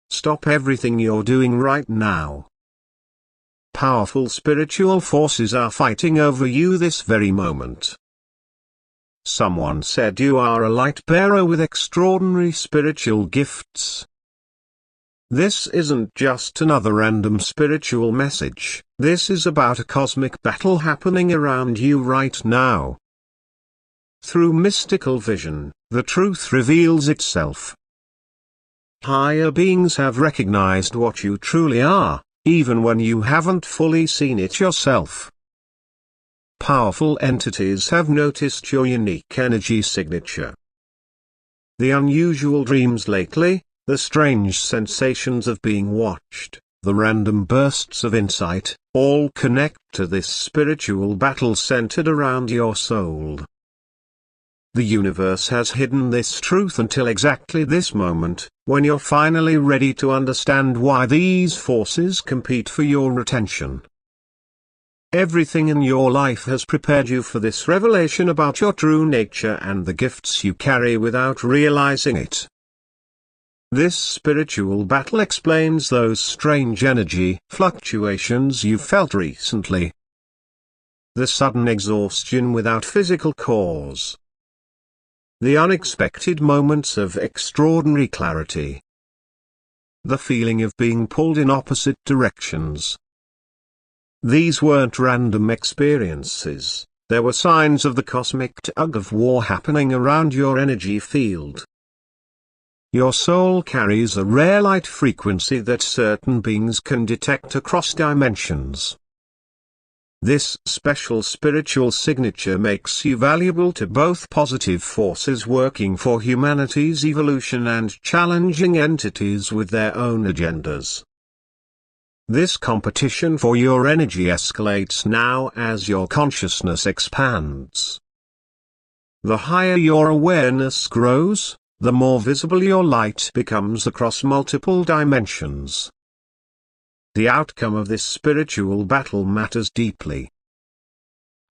stop everything you're doing right now. Powerful spiritual forces are fighting over you this very moment. Someone said you are a light bearer with extraordinary spiritual gifts. This isn't just another random spiritual message, this is about a cosmic battle happening around you right now. Through mystical vision, the truth reveals itself. Higher beings have recognized what you truly are, even when you haven't fully seen it yourself. Powerful entities have noticed your unique energy signature. The unusual dreams lately, the strange sensations of being watched, the random bursts of insight, all connect to this spiritual battle centered around your soul. The universe has hidden this truth until exactly this moment, when you're finally ready to understand why these forces compete for your attention. Everything in your life has prepared you for this revelation about your true nature and the gifts you carry without realizing it. This spiritual battle explains those strange energy fluctuations you felt recently. The sudden exhaustion without physical cause. The unexpected moments of extraordinary clarity. The feeling of being pulled in opposite directions. These weren't random experiences, there were signs of the cosmic tug-of-war happening around your energy field. Your soul carries a rare light frequency that certain beings can detect across dimensions. This special spiritual signature makes you valuable to both positive forces working for humanity's evolution and challenging entities with their own agendas. This competition for your energy escalates now as your consciousness expands. The higher your awareness grows, the more visible your light becomes across multiple dimensions. The outcome of this spiritual battle matters deeply.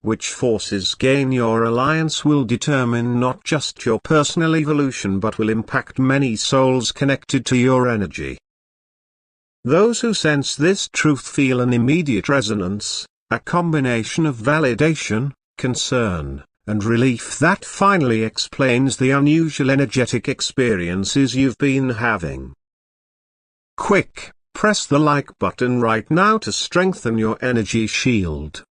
Which forces gain your alliance will determine not just your personal evolution but will impact many souls connected to your energy. Those who sense this truth feel an immediate resonance, a combination of validation, concern, and relief that finally explains the unusual energetic experiences you've been having. Quick, press the like button right now to strengthen your energy shield.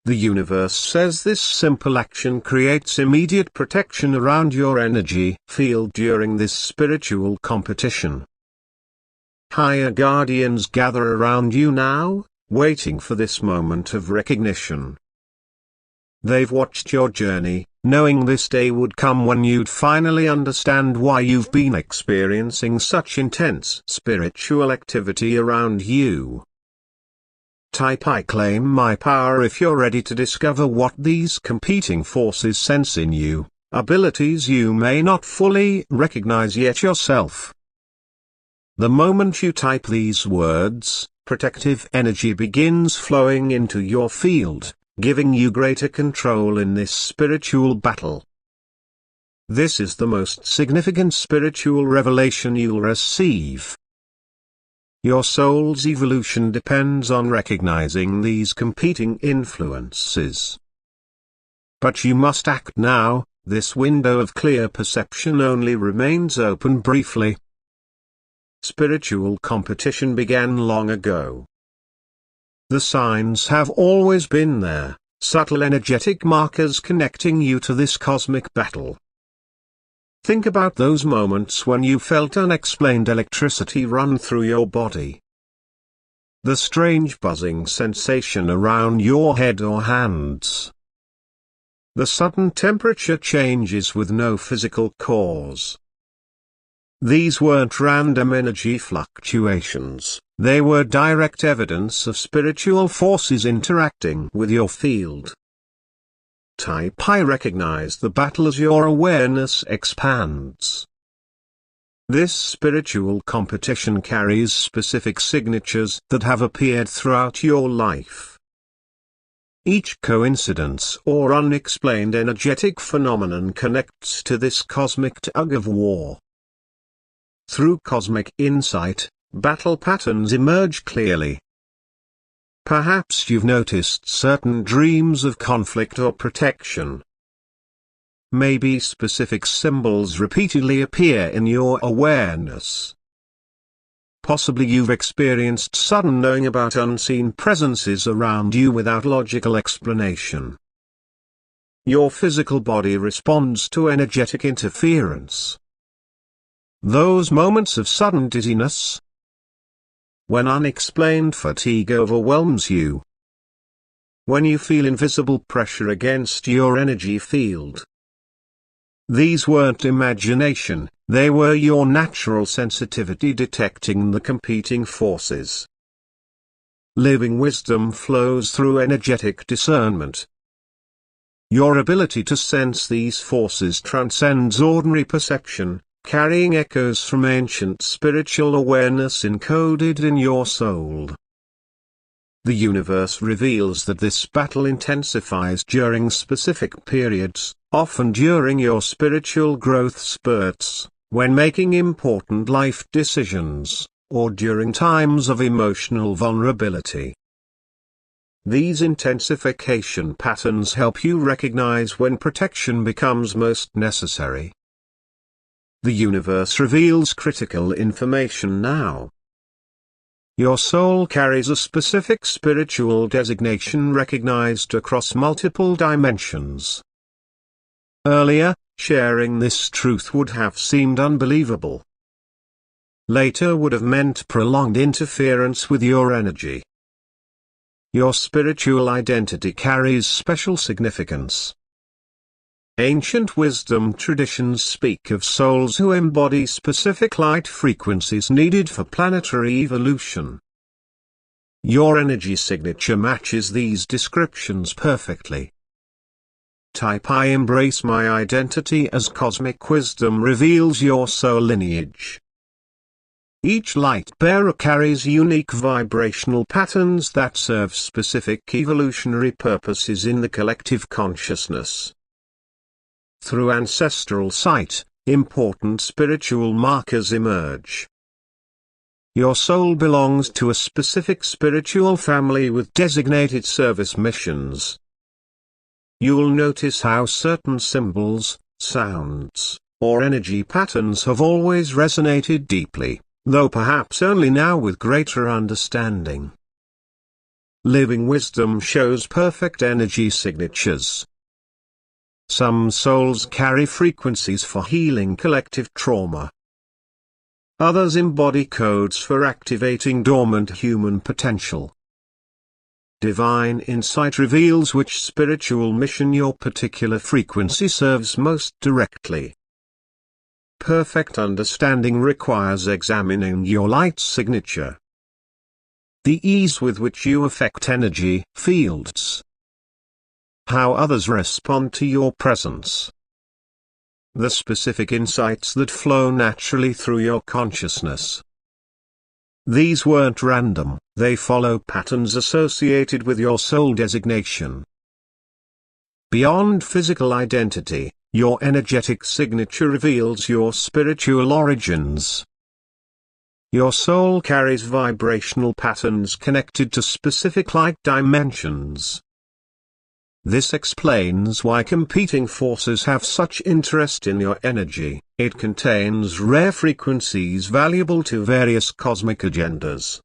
The universe says this simple action creates immediate protection around your energy field during this spiritual competition. Higher guardians gather around you now, waiting for this moment of recognition. They've watched your journey, knowing this day would come when you'd finally understand why you've been experiencing such intense spiritual activity around you. Type "I claim my power" if you're ready to discover what these competing forces sense in you, abilities you may not fully recognize yet yourself. The moment you type these words, protective energy begins flowing into your field, giving you greater control in this spiritual battle. This is the most significant spiritual revelation you'll receive. Your soul's evolution depends on recognizing these competing influences. But you must act now, this window of clear perception only remains open briefly. Spiritual competition began long ago. The signs have always been there, subtle energetic markers connecting you to this cosmic battle. Think about those moments when you felt unexplained electricity run through your body. The strange buzzing sensation around your head or hands. The sudden temperature changes with no physical cause. These weren't random energy fluctuations, they were direct evidence of spiritual forces interacting with your field. Type "I recognize the battle" as your awareness expands. This spiritual competition carries specific signatures that have appeared throughout your life. Each coincidence or unexplained energetic phenomenon connects to this cosmic tug-of-war. Through cosmic insight, battle patterns emerge clearly. Perhaps you've noticed certain dreams of conflict or protection. Maybe specific symbols repeatedly appear in your awareness. Possibly you've experienced sudden knowing about unseen presences around you without logical explanation. Your physical body responds to energetic interference. Those moments of sudden dizziness, when unexplained fatigue overwhelms you, when you feel invisible pressure against your energy field. These weren't imagination, they were your natural sensitivity detecting the competing forces. Living wisdom flows through energetic discernment. Your ability to sense these forces transcends ordinary perception, carrying echoes from ancient spiritual awareness encoded in your soul. The universe reveals that this battle intensifies during specific periods, often during your spiritual growth spurts, when making important life decisions, or during times of emotional vulnerability. These intensification patterns help you recognize when protection becomes most necessary. The universe reveals critical information now. Your soul carries a specific spiritual designation recognized across multiple dimensions. Earlier, sharing this truth would have seemed unbelievable. Later would have meant prolonged interference with your energy. Your spiritual identity carries special significance. Ancient wisdom traditions speak of souls who embody specific light frequencies needed for planetary evolution. Your energy signature matches these descriptions perfectly. Type I embrace my identity as cosmic wisdom reveals your soul lineage. Each light bearer carries unique vibrational patterns that serve specific evolutionary purposes in the collective consciousness. Through ancestral sight, important spiritual markers emerge. Your soul belongs to a specific spiritual family with designated service missions. You'll notice how certain symbols, sounds, or energy patterns have always resonated deeply, though perhaps only now with greater understanding. Living wisdom shows perfect energy signatures. Some souls carry frequencies for healing collective trauma. Others embody codes for activating dormant human potential. Divine insight reveals which spiritual mission your particular frequency serves most directly. Perfect understanding requires examining your light signature. The ease with which you affect energy fields. How others respond to your presence. The specific insights that flow naturally through your consciousness. These weren't random, they follow patterns associated with your soul designation. Beyond physical identity, your energetic signature reveals your spiritual origins. Your soul carries vibrational patterns connected to specific light dimensions. This explains why competing forces have such interest in your energy. It contains rare frequencies valuable to various cosmic agendas.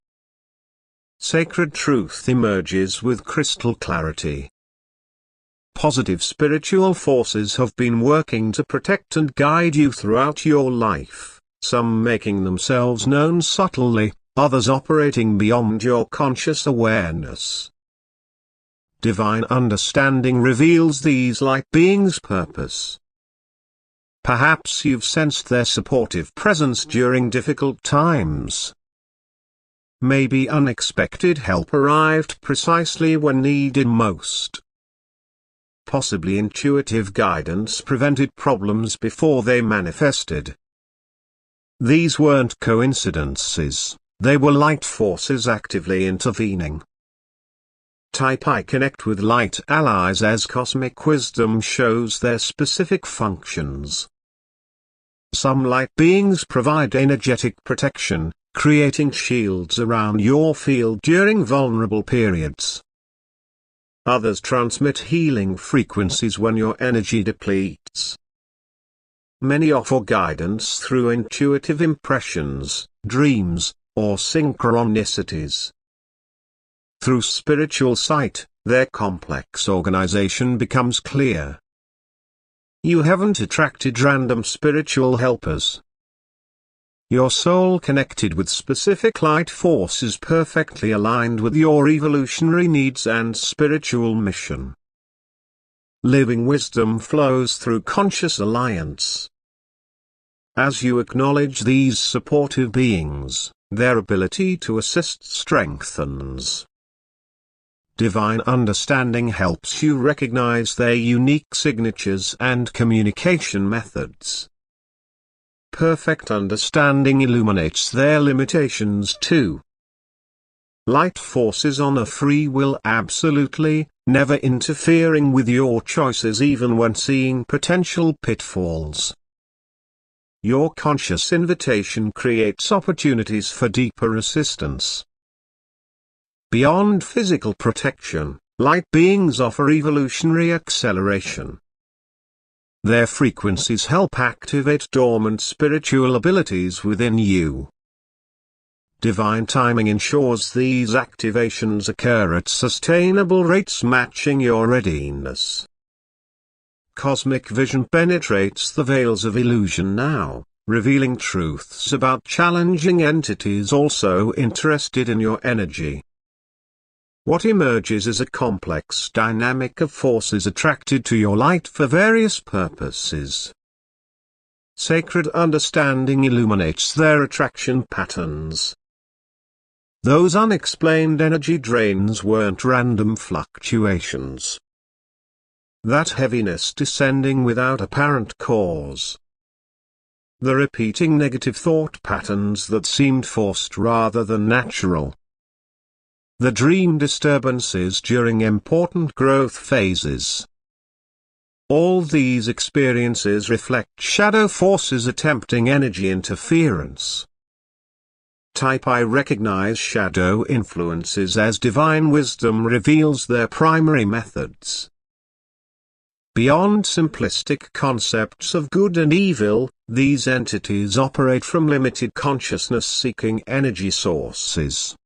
Sacred truth emerges with crystal clarity. Positive spiritual forces have been working to protect and guide you throughout your life, some making themselves known subtly, others operating beyond your conscious awareness. Divine understanding reveals these light beings' purpose. Perhaps you've sensed their supportive presence during difficult times. Maybe unexpected help arrived precisely when needed most. Possibly intuitive guidance prevented problems before they manifested. These weren't coincidences, they were light forces actively intervening. Type I connect with light allies as cosmic wisdom shows their specific functions. Some light beings provide energetic protection, creating shields around your field during vulnerable periods. Others transmit healing frequencies when your energy depletes. Many offer guidance through intuitive impressions, dreams, or synchronicities. Through spiritual sight, their complex organization becomes clear. You haven't attracted random spiritual helpers. Your soul connected with specific light forces perfectly aligned with your evolutionary needs and spiritual mission. Living wisdom flows through conscious alliance. As you acknowledge these supportive beings, their ability to assist strengthens. Divine understanding helps you recognize their unique signatures and communication methods. Perfect understanding illuminates their limitations too. Light forces honor free will absolutely, never interfering with your choices even when seeing potential pitfalls. Your conscious invitation creates opportunities for deeper assistance. Beyond physical protection, light beings offer evolutionary acceleration. Their frequencies help activate dormant spiritual abilities within you. Divine timing ensures these activations occur at sustainable rates matching your readiness. Cosmic vision penetrates the veils of illusion now, revealing truths about challenging entities also interested in your energy. What emerges is a complex dynamic of forces attracted to your light for various purposes. Sacred understanding illuminates their attraction patterns. Those unexplained energy drains weren't random fluctuations. That heaviness descending without apparent cause. The repeating negative thought patterns that seemed forced rather than natural. The dream disturbances during important growth phases. All these experiences reflect shadow forces attempting energy interference. Type I recognize shadow influences as divine wisdom reveals their primary methods. Beyond simplistic concepts of good and evil, these entities operate from limited consciousness-seeking energy sources.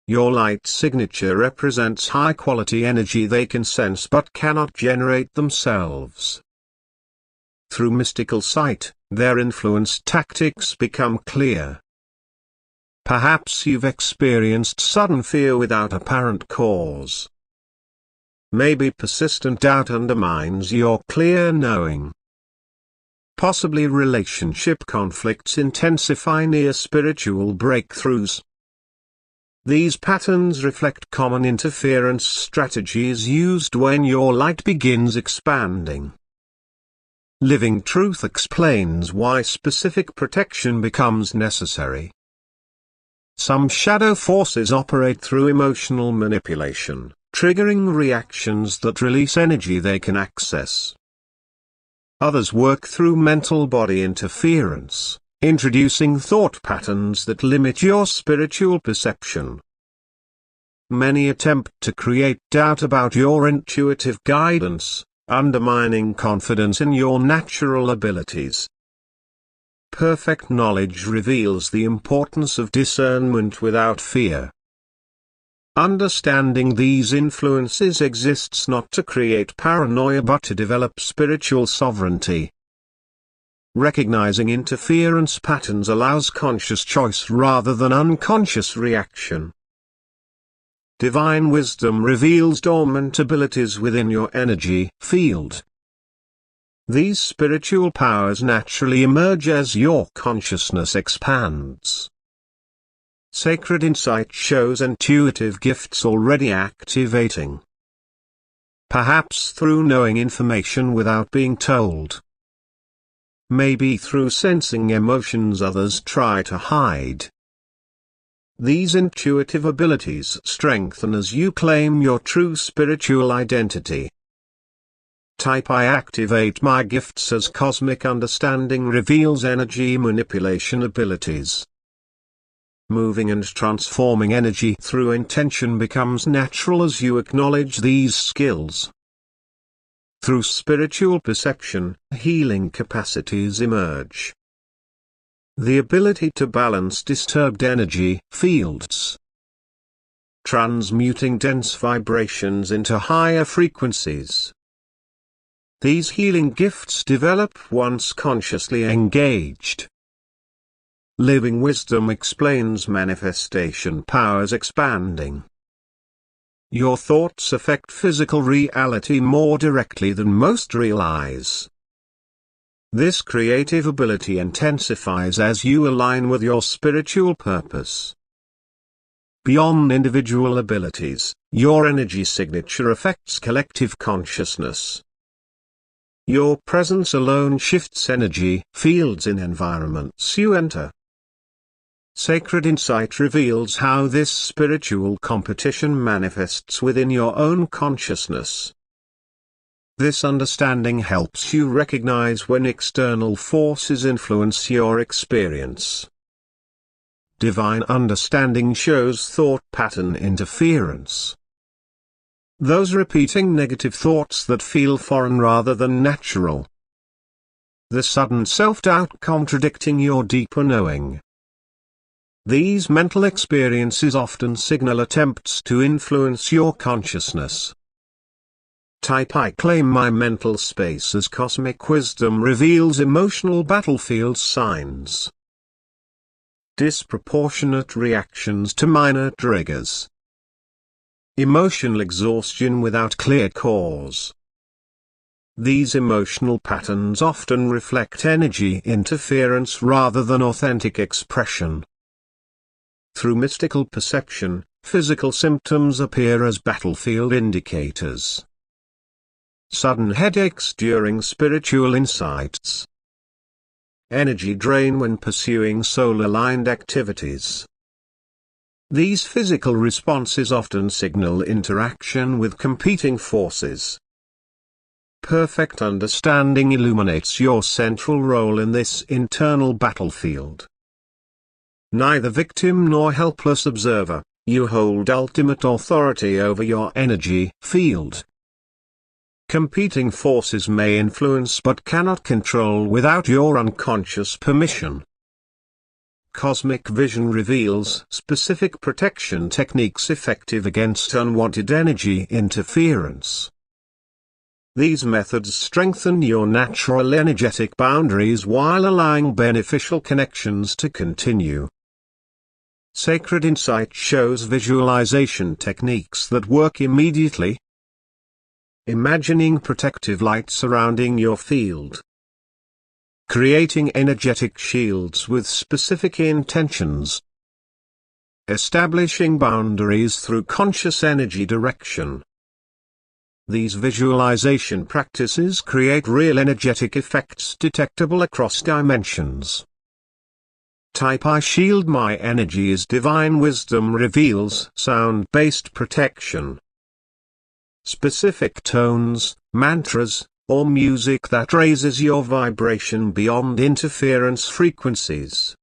Your light signature represents high-quality energy they can sense but cannot generate themselves. Through mystical sight, their influence tactics become clear. Perhaps you've experienced sudden fear without apparent cause. Maybe persistent doubt undermines your clear knowing. Possibly relationship conflicts intensify near spiritual breakthroughs. These patterns reflect common interference strategies used when your light begins expanding. Living truth explains why specific protection becomes necessary. Some shadow forces operate through emotional manipulation, triggering reactions that release energy they can access. Others work through mental-body interference, introducing thought patterns that limit your spiritual perception. Many attempt to create doubt about your intuitive guidance, undermining confidence in your natural abilities. Perfect knowledge reveals the importance of discernment without fear. Understanding these influences exists not to create paranoia but to develop spiritual sovereignty. Recognizing interference patterns allows conscious choice rather than unconscious reaction. Divine wisdom reveals dormant abilities within your energy field. These spiritual powers naturally emerge as your consciousness expands. Sacred insight shows intuitive gifts already activating. Perhaps through knowing information without being told. Maybe through sensing emotions others try to hide. These intuitive abilities strengthen as you claim your true spiritual identity. Type I activate my gifts as cosmic understanding reveals energy manipulation abilities. Moving and transforming energy through intention becomes natural as you acknowledge these skills. Through spiritual perception, healing capacities emerge. The ability to balance disturbed energy fields, transmuting dense vibrations into higher frequencies. These healing gifts develop once consciously engaged. Living wisdom explains manifestation powers expanding. Your thoughts affect physical reality more directly than most realize. This creative ability intensifies as you align with your spiritual purpose. Beyond individual abilities, your energy signature affects collective consciousness. Your presence alone shifts energy fields in environments you enter. Sacred Insight reveals how this spiritual competition manifests within your own consciousness. This understanding helps you recognize when external forces influence your experience. Divine understanding shows thought pattern interference. Those repeating negative thoughts that feel foreign rather than natural. The sudden self-doubt contradicting your deeper knowing. These mental experiences often signal attempts to influence your consciousness. Type I claim my mental space as cosmic wisdom reveals emotional battlefield signs. Disproportionate reactions to minor triggers. Emotional exhaustion without clear cause. These emotional patterns often reflect energy interference rather than authentic expression. Through mystical perception, physical symptoms appear as battlefield indicators. Sudden headaches during spiritual insights. Energy drain when pursuing soul-aligned activities. These physical responses often signal interaction with competing forces. Perfect understanding illuminates your central role in this internal battlefield. Neither victim nor helpless observer, you hold ultimate authority over your energy field. Competing forces may influence but cannot control without your unconscious permission. Cosmic vision reveals specific protection techniques effective against unwanted energy interference. These methods strengthen your natural energetic boundaries while allowing beneficial connections to continue. Sacred Insight shows visualization techniques that work immediately. Imagining protective light surrounding your field. Creating energetic shields with specific intentions. Establishing boundaries through conscious energy direction. These visualization practices create real energetic effects detectable across dimensions. Type I shield my energy as divine wisdom reveals sound-based protection. Specific tones, mantras, or music that raises your vibration beyond interference frequencies.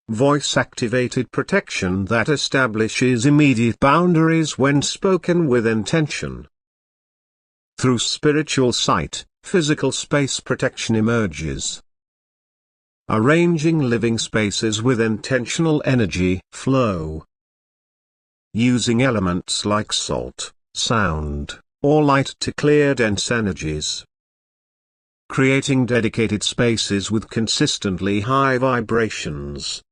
Voice-activated protection that establishes immediate boundaries when spoken with intention. Through spiritual sight, physical space protection emerges. Arranging living spaces with intentional energy flow. Using elements like salt, sound, or light to clear dense energies. Creating dedicated spaces with consistently high vibrations.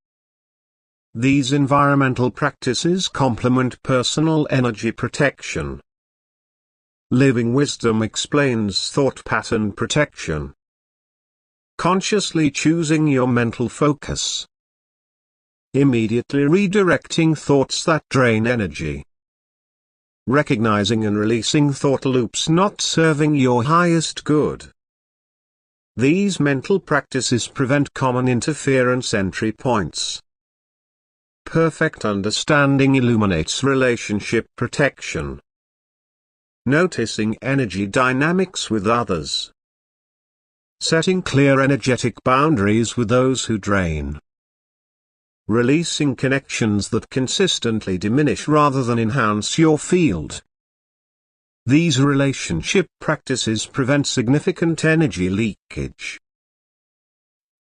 These environmental practices complement personal energy protection. Living wisdom explains thought pattern protection. Consciously choosing your mental focus. Immediately redirecting thoughts that drain energy. Recognizing and releasing thought loops not serving your highest good. These mental practices prevent common interference entry points. Perfect understanding illuminates relationship protection. Noticing energy dynamics with others. Setting clear energetic boundaries with those who drain. Releasing connections that consistently diminish rather than enhance your field. These relationship practices prevent significant energy leakage.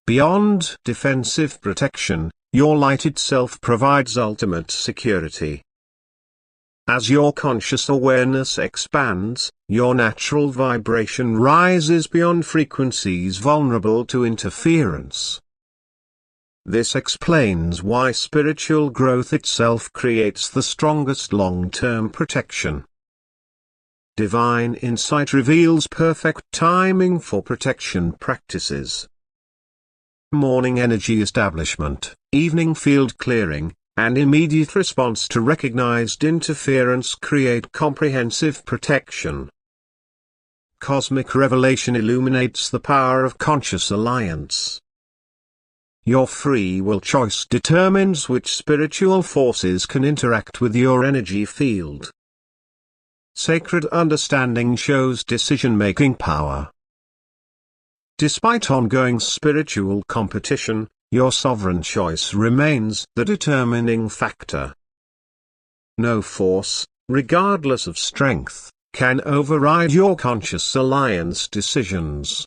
Beyond defensive protection, your light itself provides ultimate security. As your conscious awareness expands, your natural vibration rises beyond frequencies vulnerable to interference. This explains why spiritual growth itself creates the strongest long-term protection. Divine insight reveals perfect timing for protection practices. Morning energy establishment, evening field clearing, and immediate response to recognized interference create comprehensive protection. Cosmic revelation illuminates the power of conscious alliance. Your free will choice determines which spiritual forces can interact with your energy field. Sacred understanding shows decision-making power. Despite ongoing spiritual competition, your sovereign choice remains the determining factor. No force, regardless of strength, can override your conscious alliance decisions.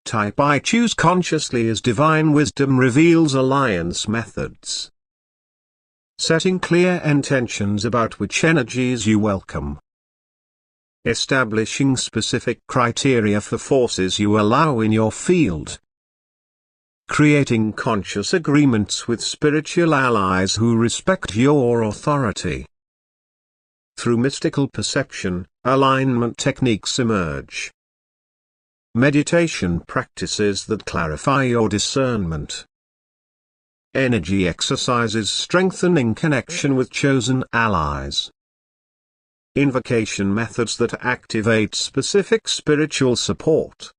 Type I choose consciously as divine wisdom reveals alliance methods. Setting clear intentions about which energies you welcome. Establishing specific criteria for forces you allow in your field. Creating conscious agreements with spiritual allies who respect your authority. Through mystical perception, alignment techniques emerge. Meditation practices that clarify your discernment. Energy exercises strengthening connection with chosen allies. Invocation methods that activate specific spiritual support.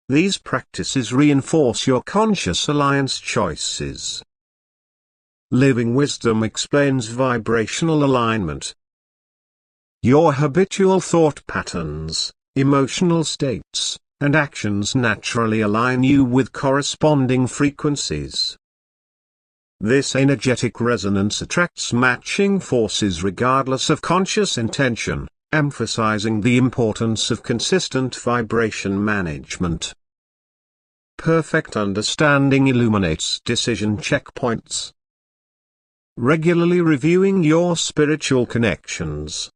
These practices reinforce your conscious alliance choices. Living wisdom explains vibrational alignment. Your habitual thought patterns, emotional states, and actions naturally align you with corresponding frequencies. This energetic resonance attracts matching forces regardless of conscious intention, emphasizing the importance of consistent vibration management. Perfect understanding illuminates decision checkpoints. Regularly reviewing your spiritual connections.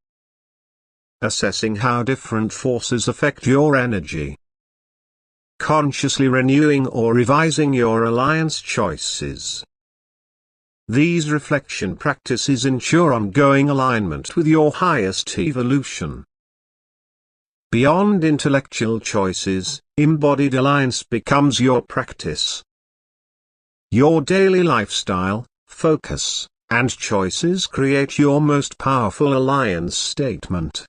Assessing how different forces affect your energy. Consciously renewing or revising your alliance choices. These reflection practices ensure ongoing alignment with your highest evolution. Beyond intellectual choices, embodied alliance becomes your practice. Your daily lifestyle, focus, and choices create your most powerful alliance statement.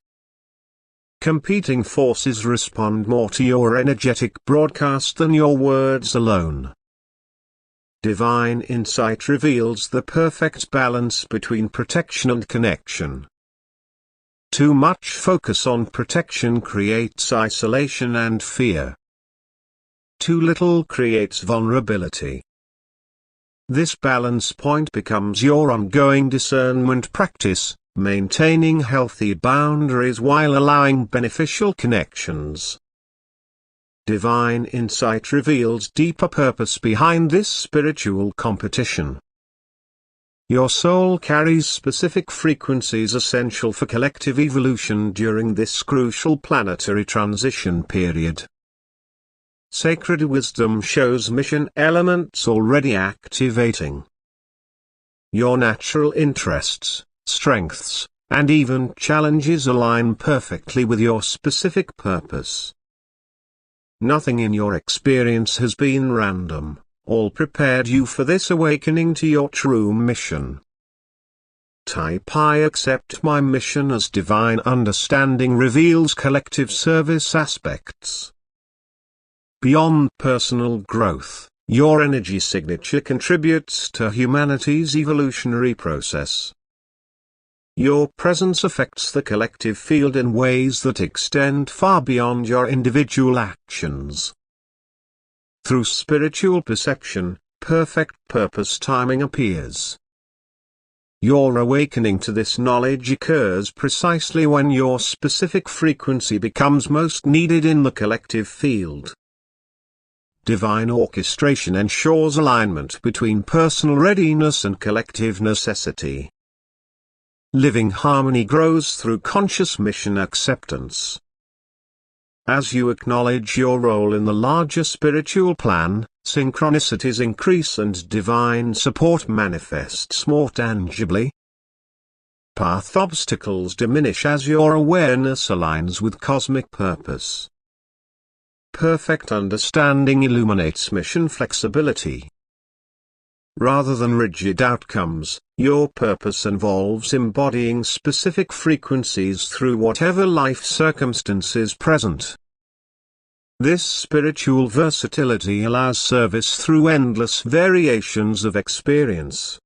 Competing forces respond more to your energetic broadcast than your words alone. Divine insight reveals the perfect balance between protection and connection. Too much focus on protection creates isolation and fear. Too little creates vulnerability. This balance point becomes your ongoing discernment practice, maintaining healthy boundaries while allowing beneficial connections. Divine insight reveals deeper purpose behind this spiritual competition. Your soul carries specific frequencies essential for collective evolution during this crucial planetary transition period. Sacred wisdom shows mission elements already activating. Your natural interests, strengths, and even challenges align perfectly with your specific purpose. Nothing in your experience has been random, all prepared you for this awakening to your true mission. Type I accept my mission as divine understanding reveals collective service aspects. Beyond personal growth, your energy signature contributes to humanity's evolutionary process. Your presence affects the collective field in ways that extend far beyond your individual actions. Through spiritual perception, perfect purpose timing appears. Your awakening to this knowledge occurs precisely when your specific frequency becomes most needed in the collective field. Divine orchestration ensures alignment between personal readiness and collective necessity. Living harmony grows through conscious mission acceptance. As you acknowledge your role in the larger spiritual plan, synchronicities increase and divine support manifests more tangibly. Path obstacles diminish as your awareness aligns with cosmic purpose. Perfect understanding illuminates mission flexibility. Rather than rigid outcomes, your purpose involves embodying specific frequencies through whatever life circumstances present. This spiritual versatility allows service through endless variations of experience.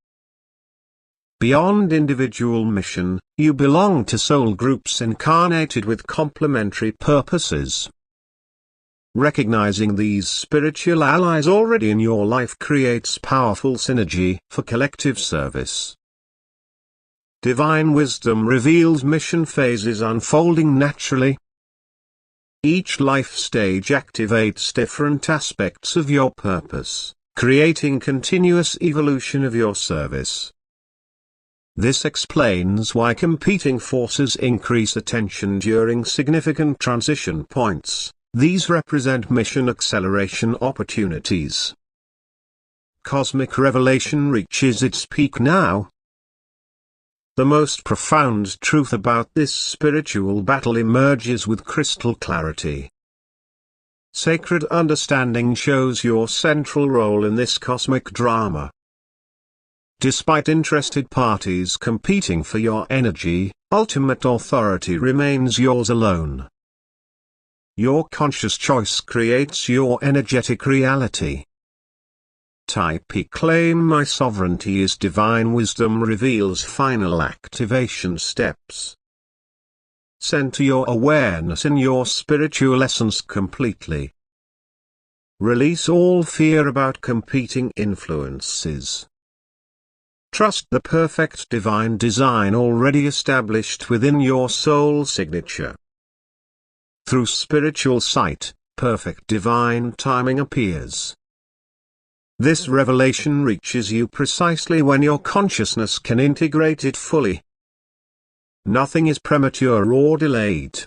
Beyond individual mission, you belong to soul groups incarnated with complementary purposes. Recognizing these spiritual allies already in your life creates powerful synergy for collective service. Divine wisdom reveals mission phases unfolding naturally. Each life stage activates different aspects of your purpose, creating continuous evolution of your service. This explains why competing forces increase attention during significant transition points. These represent mission acceleration opportunities. Cosmic revelation reaches its peak now. The most profound truth about this spiritual battle emerges with crystal clarity. Sacred understanding shows your central role in this cosmic drama. Despite interested parties competing for your energy, ultimate authority remains yours alone. Your conscious choice creates your energetic reality. Type E. Claim my sovereignty is divine wisdom reveals final activation steps. Center your awareness in your spiritual essence completely. Release all fear about competing influences. Trust the perfect divine design already established within your soul signature. Through spiritual sight, perfect divine timing appears. This revelation reaches you precisely when your consciousness can integrate it fully. Nothing is premature or delayed.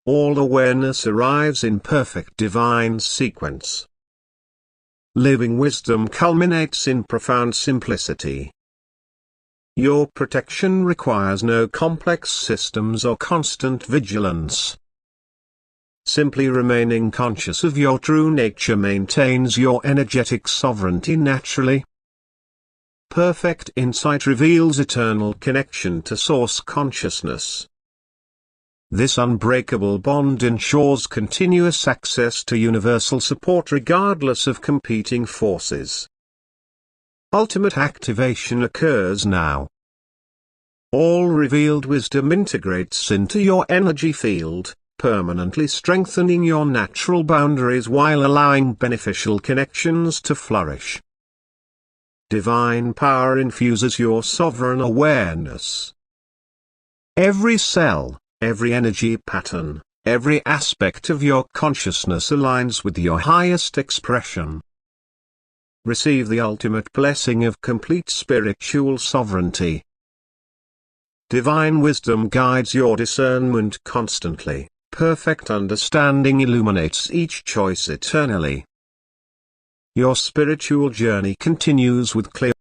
All awareness arrives in perfect divine sequence. Living wisdom culminates in profound simplicity. Your protection requires no complex systems or constant vigilance. Simply remaining conscious of your true nature maintains your energetic sovereignty naturally. Perfect insight reveals eternal connection to source consciousness. This unbreakable bond ensures continuous access to universal support regardless of competing forces. Ultimate activation occurs now. All revealed wisdom integrates into your energy field, permanently strengthening your natural boundaries while allowing beneficial connections to flourish. Divine power infuses your sovereign awareness. Every cell, every energy pattern, every aspect of your consciousness aligns with your highest expression. Receive the ultimate blessing of complete spiritual sovereignty. Divine wisdom guides your discernment constantly. Perfect understanding illuminates each choice eternally. Your spiritual journey continues with clear